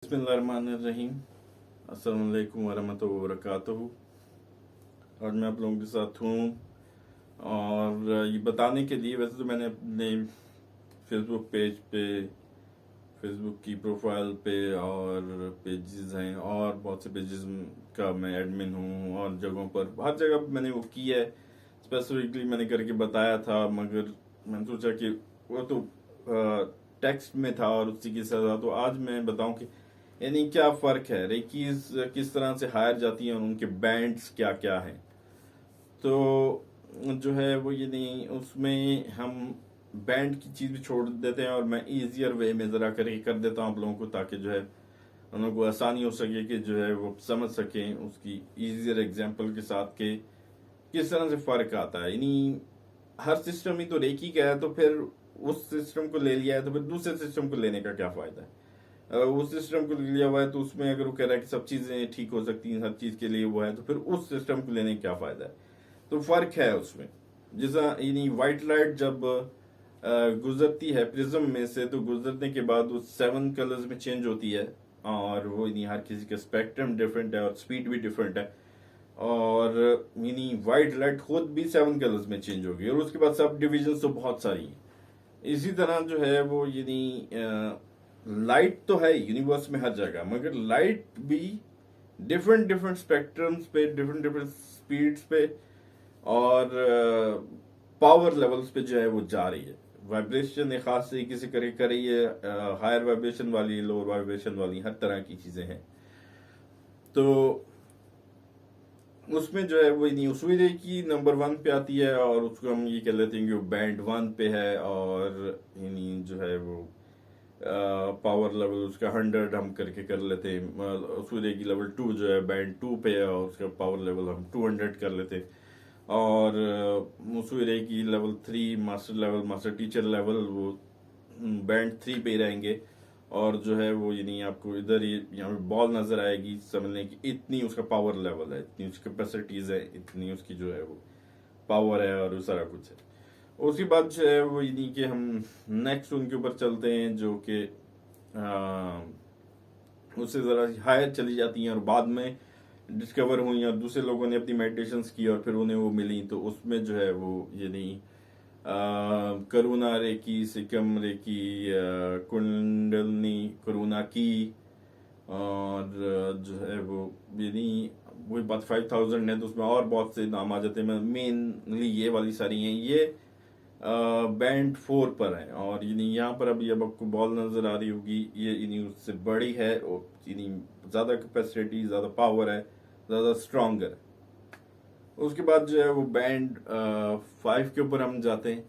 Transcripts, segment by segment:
बिस्मिल्लाहिर्रहमानिर्रहीम। अस्सलाम वालेकुम वरहमतुल्लाहि वबरकातुहू। आज मैं आप लोगों के साथ हूँ और ये बताने के लिए, वैसे तो मैंने अपने फेसबुक पेज पे, फेसबुक की प्रोफाइल पे और पेजेस हैं और बहुत से पेजेस का मैं एडमिन हूँ और जगहों पर हर जगह मैंने वो किया है। स्पेसिफिकली मैंने करके बताया था, मगर मैंने सोचा कि वो तो टेक्स्ट में था और उसी की सजा। तो आज मैं बताऊं कि यानी क्या फ़र्क है, रेकीज किस तरह से हायर जाती हैं और उनके बैंड्स क्या क्या हैं। तो जो है वो ये नहीं, उसमें हम बैंड की चीज़ भी छोड़ देते हैं और मैं इजियर वे में ज़रा करके कर देता हूँ आप लोगों को, ताकि जो है उन लोगों को आसानी हो सके कि जो है वो समझ सकें उसकी इजियर एग्जांपल के साथ के किस तरह से फ़र्क आता है। यानी हर सिस्टम ही तो रेकी का है, तो फिर उस सिस्टम को ले लिया है तो फिर दूसरे सिस्टम को लेने का क्या फ़ायदा है। उस सिस्टम को लिया हुआ है तो उसमें अगर वो कह रहा है कि सब चीज़ें ठीक हो सकती हैं, हर चीज़ के लिए वो है, तो फिर उस सिस्टम को लेने का क्या फ़ायदा है। तो फ़र्क है उसमें। जैसा यानी वाइट लाइट जब गुजरती है प्रिज्म में से, तो गुजरने के बाद वो 7 कलर्स में चेंज होती है और वो यानी हर किसी का स्पेक्ट्रम डिफरेंट है और स्पीड भी डिफरेंट है। और यानी वाइट लाइट खुद भी 7 कलर्स में चेंज होगी और उसके बाद सब डिविजन तो बहुत सारी हैं। इसी तरह जो है वो यानी लाइट तो है यूनिवर्स में हर जगह, मगर लाइट भी डिफरेंट डिफरेंट स्पेक्ट्रम्स पे, डिफरेंट डिफरेंट स्पीड्स पे और पावर लेवल्स पे जो है वो जा रही है। वाइब्रेशन एक खास तरीके से कर रही है, हायर वाइब्रेशन वाली, लोअर वाइब्रेशन वाली, हर तरह की चीजें हैं। तो उसमें जो है वो नहीं, उसमें की नंबर 1 पे आती है और उसको हम ये कह लेते हैं कि वो बैंड 1 पे है। और यानी जो है वो पावर लेवल उसका 100 हम करके कर लेते हैं। सूर्य की लेवल 2 जो है बैंड 2 पे है और उसका पावर लेवल हम 200 कर लेते हैं। और सूर्य की level 3 master level, master teacher level, वो बैंड 3 पे ही रहेंगे। और जो है वो यानी आपको इधर ही यहाँ पे बॉल नजर आएगी, समझने की इतनी उसका पावर लेवल है, इतनी उसकी कैपेसिटीज है, इतनी उसकी जो है वो पावर है और वो सारा कुछ है। उसके बाद जो है वो यानी कि हम नेक्स्ट उनके ऊपर चलते हैं जो कि उससे ज़रा हायर चली जाती हैं और बाद में डिस्कवर हुई और दूसरे लोगों ने अपनी मेडिटेशंस की और फिर उन्हें वो मिली। तो उसमें जो है वो यानी करुणा रेकी, सिकम रेकी, कुंडलनी करुणा की, और जो है वो यानी वही बात 5000 है, तो उसमें और बहुत से नाम आ जाते हैं। मेनली ये वाली सारी हैं, ये बैंड 4 पर है। और यानी यहाँ पर अभी अब आपको बॉल नजर आ रही होगी, ये यानी उससे बड़ी है और यानी ज़्यादा कैपेसिटी, ज़्यादा पावर है, ज़्यादा स्ट्रॉन्गर है। उसके बाद जो है वो बैंड 5 के ऊपर हम जाते हैं।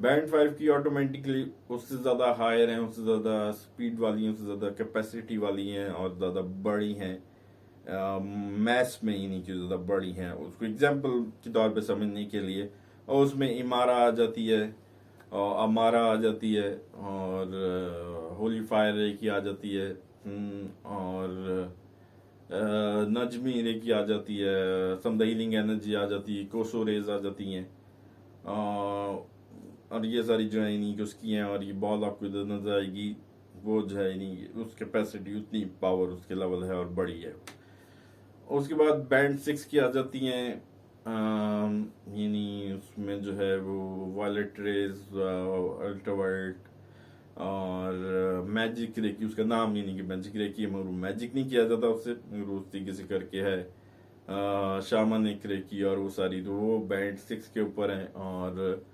बैंड 5 की ऑटोमेटिकली उससे ज़्यादा हायर हैं, उससे ज़्यादा स्पीड वाली हैं, उससे ज़्यादा कैपेसिटी वाली हैं और ज़्यादा बड़ी हैं, मैथ में ही नहीं की ज़्यादा बड़ी हैं। उसको एग्जाम्पल के तौर पे समझने के लिए, और उसमें इमारा आ जाती है और अमारा आ जाती है और होली फायर की आ जाती है, और नजमी रे की आ जाती है, सम द हीलिंग एनर्जी आ जाती है, कोसो रेज आ जाती हैं, और ये सारी जो है इन्हीं की उसकी हैं। और ये बॉल आपको इधर नजर आएगी, वो जो है इन्हीं उस कैपेसिटी, उतनी पावर उसके लेवल है और बड़ी है। उसके बाद बैंड 6 की आ जाती हैं, यानी उसमें जो है वो वायलेट रेज, अल्ट्रावायलेट और मैजिक रे की, उसका नाम यानी कि मैजिक रे की, मगर मैजिक नहीं किया जाता उससे, मगर उस तरीके से करके है शामन एक रे की और वो सारी, तो वो बैंड 6 के ऊपर है। और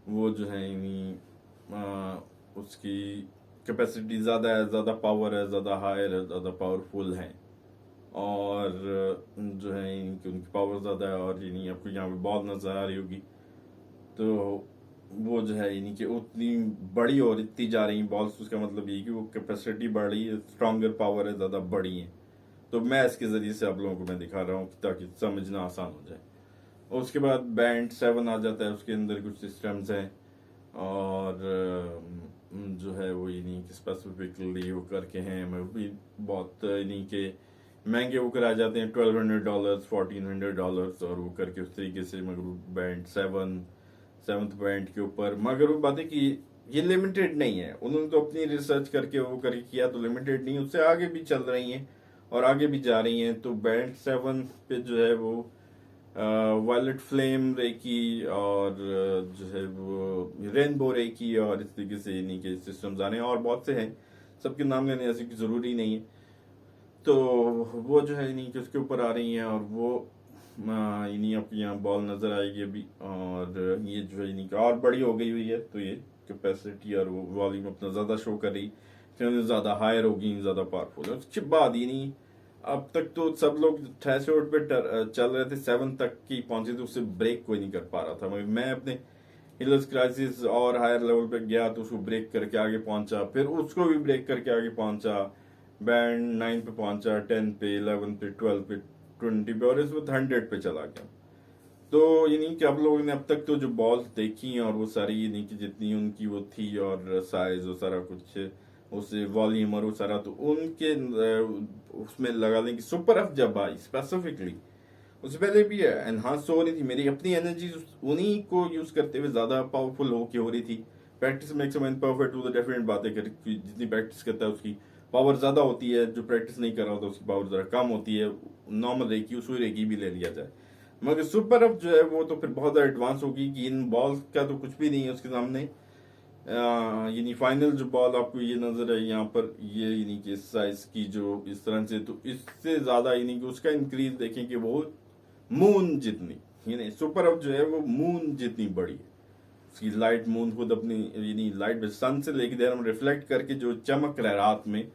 वो जो है यानी उसकी कैपेसिटी ज़्यादा है, ज़्यादा पावर है, ज़्यादा हायर है, ज़्यादा पावरफुल है। और जो है इनकी उनकी पावर ज़्यादा है। और यानी आपको यहाँ पे बॉल नज़र आ रही होगी, तो वो जो है यानी कि उतनी बड़ी और इतनी जा रही बॉल्स, उसका मतलब ये कि वो कैपेसिटी बढ़ रही है, स्ट्रॉन्गर पावर है, ज़्यादा बड़ी है। तो मैं इसके ज़रिए से आप लोगों को मैं दिखा रहा हूँ ताकि समझना आसान हो जाए। उसके बाद बैंड 7 आ जाता है, उसके अंदर कुछ सिस्टम्स हैं और जो है वो यानी कि स्पेसिफिकली वो करके हैं, मैं भी बहुत यानी कि महंगे वो करा जाते हैं, $1200, $1400 और वो करके उस तरीके से। मगर बैंड 7, 7th बैंड के ऊपर, मगर वो बात है कि ये लिमिटेड नहीं है, उन्होंने तो अपनी रिसर्च करके वो करके किया, तो लिमिटेड नहीं, उससे आगे भी चल रही हैं और आगे भी जा रही हैं। तो बैंड 7 पे जो है वो वायलेट फ्लेम रेकी और जो है वो रेनबो रेकी और इस तरीके से इन्हीं के सिस्टम्स आने हैं, और बहुत से हैं, सबके नाम लेने ऐसी की जरूरी नहीं है। तो वो जो है इन्हीं के उसके ऊपर आ रही हैं, और वो इन्हीं आपको यहाँ बॉल नजर आएगी अभी, और ये जो है इन्हीं का और बड़ी हो गई हुई है, तो ये कैपेसिटी और वो वॉल्यूम अपना ज्यादा शो कर रही, ज्यादा हायर होगी, ज्यादा पावरफुल है। उसके बाद ही नहीं, अब तक तो सब लोग थ्रेशोल्ड पे चल रहे थे, 7 तक की पहुंचे थे, उससे ब्रेक कोई नहीं कर पा रहा था। मगर मैं अपने हिलर्स क्राइसिस और हायर लेवल पे गया तो उसको ब्रेक करके आगे पहुंचा, फिर उसको भी ब्रेक करके आगे पहुंचा, बैंड 9 पे पहुंचा, 10 पे, 11 पे, 12 पे, 20 पे, और इस वक्त 100 पे चला गया। तो ये नहीं कि आप लोगों ने अब तक तो जो बॉल्स देखी और वो सारी ये नहीं कि जितनी उनकी वो थी और साइज और सारा कुछ, उससे वॉल्यूम और वो सारा, तो उनके उसमें लगा दें कि सुपर एफ जब आई स्पेसिफिकली, उससे पहले भी एनहांस हो रही थी, मेरी अपनी एनर्जी उन्हीं को यूज करते हुए ज्यादा पावरफुल हो रही थी। Practice makes a man perfect, वो तो डेफिनेट बातें कर, जितनी प्रैक्टिस करता है उसकी पावर ज्यादा होती है, जो प्रैक्टिस नहीं कर रहा होता उसकी पावर जरा कम होती है। नॉर्मल रेकी, उस रेकी भी ले लिया जाए, मगर सुपर अप जो है वो तो फिर बहुत ज्यादा एडवांस होगी कि इन बॉल का तो कुछ भी नहीं है उसके सामने। यानी फाइनल जो बॉल आपको ये नजर है यहाँ पर, ये यानी कि इस साइज की जो इस तरह से, तो इससे ज्यादा यानी कि उसका इंक्रीज देखें कि वो मून जितनी, यानी सुपर अप जो है वो मून जितनी बड़ी है। उसकी लाइट, मून खुद अपनी यानी लाइट सन से लेके देर हम रिफ्लेक्ट करके जो चमक रहा है रात में,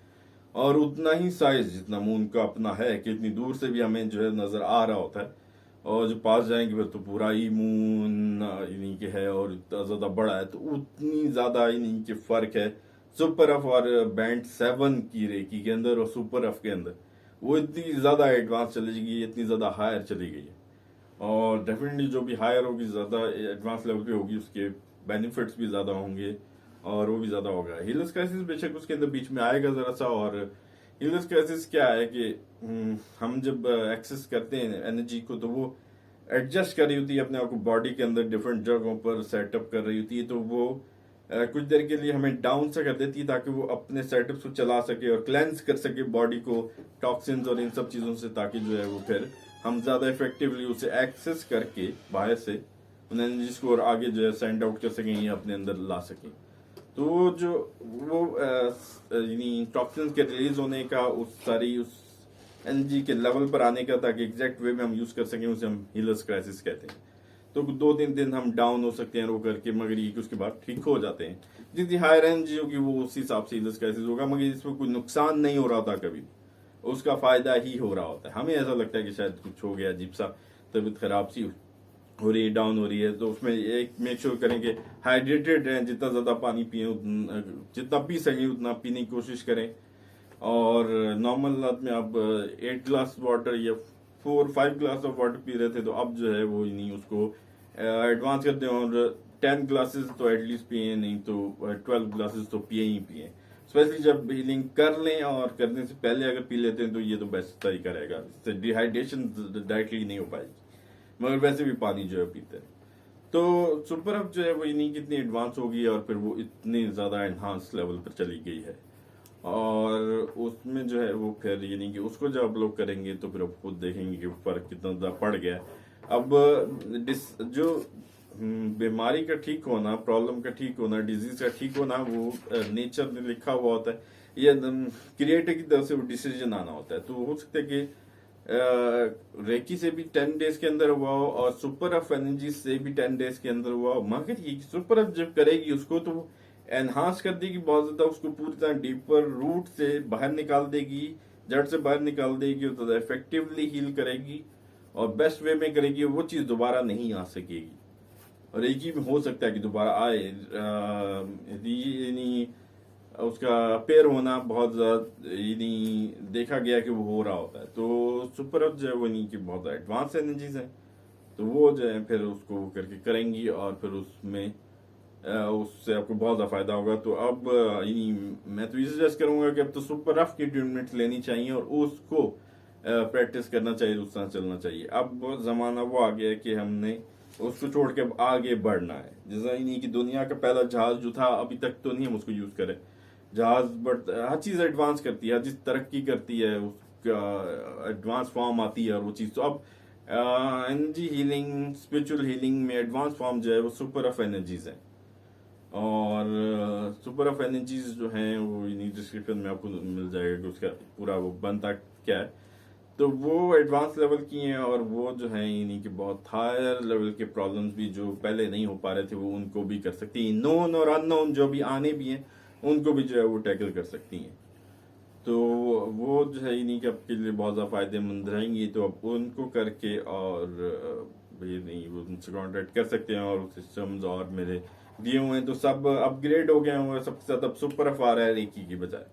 और उतना ही साइज जितना मून का अपना है कि इतनी दूर से भी हमें जो है नजर आ रहा होता है, और जो पास जाएंगे फिर तो पूरा ही मून इन्हीं के है और इतना ज्यादा बड़ा है, तो उतनी ज्यादा इन्हीं के फर्क है सुपर एफ और बैंड 7 की रेकी के अंदर और सुपर एफ के अंदर। वो इतनी ज्यादा एडवांस चली गई, इतनी ज्यादा हायर चली गई है, और डेफिनेटली जो भी हायर होगी, ज्यादा एडवांस लेवल पे होगी, उसके बेनिफिट्स भी ज्यादा होंगे और वो भी ज्यादा होगा। हीलर्स क्राइसिस बेशक उसके अंदर बीच में आएगा जरा सा, और हीलर्स क्राइसिस क्या है कि हम जब एक्सेस करते हैं एनर्जी को, तो वो एडजस्ट कर रही होती है अपने आप को बॉडी के अंदर, डिफरेंट जगहों पर सेटअप कर रही होती है, तो वो कुछ देर के लिए हमें डाउन से कर देती है ताकि वो अपने सेटअप को चला सके और क्लेंस कर सके बॉडी को टॉक्सिन्स और इन सब चीजों से, ताकि जो है वो फिर हम ज्यादा इफेक्टिवली उसे एक्सेस करके बाहर से उन एनर्जीज को और आगे जो है सेंड आउट कर सकें या अपने अंदर ला सकें। तो जो वो यानी टॉक्सिन्स के रिलीज होने का, उस सारी उस एनर्जी के लेवल पर आने का, ताकि एग्जैक्ट वे में हम यूज कर सकें, उसे हम हीलर्स क्राइसिस कहते हैं। तो 2-3 दिन हम डाउन हो सकते हैं रो करके, मगर ये कि उसके बाद ठीक हो जाते हैं। जितनी हायर एनर्जी होगी वो उसी हिसाब से हीलर्स क्राइसिस होगा, मगर इसमें कोई नुकसान नहीं हो रहा था कभी, उसका फायदा ही हो रहा होता है। हमें ऐसा लगता है कि शायद कुछ हो गया, अजीब सा तबीयत खराब सी हो रही है, डाउन हो रही है, तो उसमें एक मेक श्योर करें कि हाइड्रेटेड रहें, जितना ज्यादा पानी पिए, जितना पी सकें उतना पीने की कोशिश करें। और नॉर्मल हालत में आप 8 ग्लास वाटर या 4-5 ग्लास ऑफ वाटर पी रहे थे, तो अब जो है वो नहीं, उसको एडवांस कर दें और 10 ग्लासेस तो एटलीस्ट पिए, नहीं तो 12 ग्लासेस तो पिए ही पिए। स्पेशली जब हीलिंग कर लें और करने से पहले अगर पी लेते हैं तो ये तो बेस्ट तरीका रहेगा, इससे डिहाइड्रेशन डायरेक्टली नहीं हो पाएगी, मगर वैसे भी पानी जो है पीते हैं। तो सुपर अप जो है वो इन्हीं कितनी एडवांस होगी और फिर वो इतनी ज्यादा एनहांस लेवल पर चली गई है, और उसमें जो है वो फिर यानी कि उसको जब आप लोग करेंगे तो फिर आप खुद देखेंगे कि फर्क कितना ज्यादा पड़ गया। अब जो बीमारी का ठीक होना, प्रॉब्लम का ठीक होना, डिजीज का ठीक होना, वो नेचर में लिखा हुआ होता है, या क्रिएटर की तरफ से वो डिसीजन आना होता है। तो हो सकता है कि रेकी से भी 10 डेज के अंदर हुआ हो और सुपर अफ एनर्जी से भी 10 डेज के अंदर हुआ हो, मगर ये सुपर अफ जब करेगी उसको तो एनहांस कर देगी बहुत ज्यादा, उसको पूरी तरह डीपर रूट से बाहर निकाल देगी, जड़ से बाहर निकाल देगी, तो इफेक्टिवली हील करेगी और बेस्ट वे में करेगी, वो चीज दोबारा नहीं आ सकेगी। और एक ही हो सकता है कि दोबारा आए, यानी उसका पेयर होना बहुत ज्यादा यानी देखा गया कि वो हो रहा होता है। तो सुपर अप जो है वो नहीं कि बहुत एडवांस एनर्जीज है, तो वो जो है फिर उसको करके करेंगी और फिर उसमें उससे आपको बहुत ज्यादा फायदा होगा। तो अब मैं तो ये सजेस्ट करूंगा कि अब तो सुपर अफ की ट्रीटमेंट लेनी चाहिए और उसको प्रैक्टिस करना चाहिए, उस तरह चलना चाहिए। अब जमाना वो आ गया है कि हमने उसको छोड़ के आगे बढ़ना है। जैसा ही नहीं कि दुनिया का पहला जहाज जो था अभी तक तो नहीं हम उसको यूज करें, जहाज बढ़ता, हर चीज एडवांस करती है, हर चीज तरक्की करती है, उसका एडवांस फॉर्म आती है, और वो चीज तो अब एनर्जी हीलिंग, स्पिरिचुअल हीलिंग में एडवांस फॉर्म जो है वो सुपर ऑफ एनर्जीज है। और सुपर ऑफ एनर्जीज जो हैं वो इन्हीं डिस्क्रिप्शन में आपको मिल जाएगा कि उसका पूरा वो बनता क्या है। तो वो एडवांस लेवल की हैं, और वो जो है इन्हीं के बहुत हायर लेवल के प्रॉब्लम्स भी जो पहले नहीं हो पा रहे थे वो उनको भी कर सकती हैं। नोन और अननोन जो भी आने भी हैं उनको भी जो है वो टैकल कर सकती हैं। तो वो जो है इन्हीं के आपके लिए बहुत ज़्यादा फायदेमंद रहेंगी। तो अब उनको करके और ये नहीं वो उनसे कॉन्टेक्ट कर सकते हैं, और सिस्टम्स और मेरे दिए हुए हैं तो सब अपग्रेड हो गए हैं, सबके साथ अब सुपर ऑफ आ रहा है रेकी की बजाय।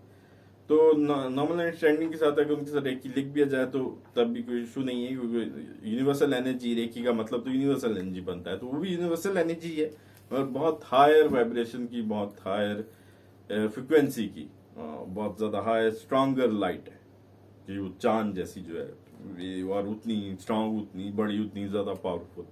तो नॉर्मल अंडरस्टैंडिंग के साथ अगर उनके साथ रेकी लिख भी जाए तो तब भी कोई इशू नहीं है, क्योंकि यूनिवर्सल एनर्जी, रेकी का मतलब तो यूनिवर्सल एनर्जी बनता है, तो वो भी यूनिवर्सल एनर्जी है, और बहुत हायर वाइब्रेशन की, बहुत हायर फ्रिक्वेंसी की, बहुत ज्यादा हायर स्ट्रॉन्गर लाइट है कि वो चांद जैसी जो है, और उतनी स्ट्रांग, उतनी बड़ी, उतनी ज्यादा पावरफुल।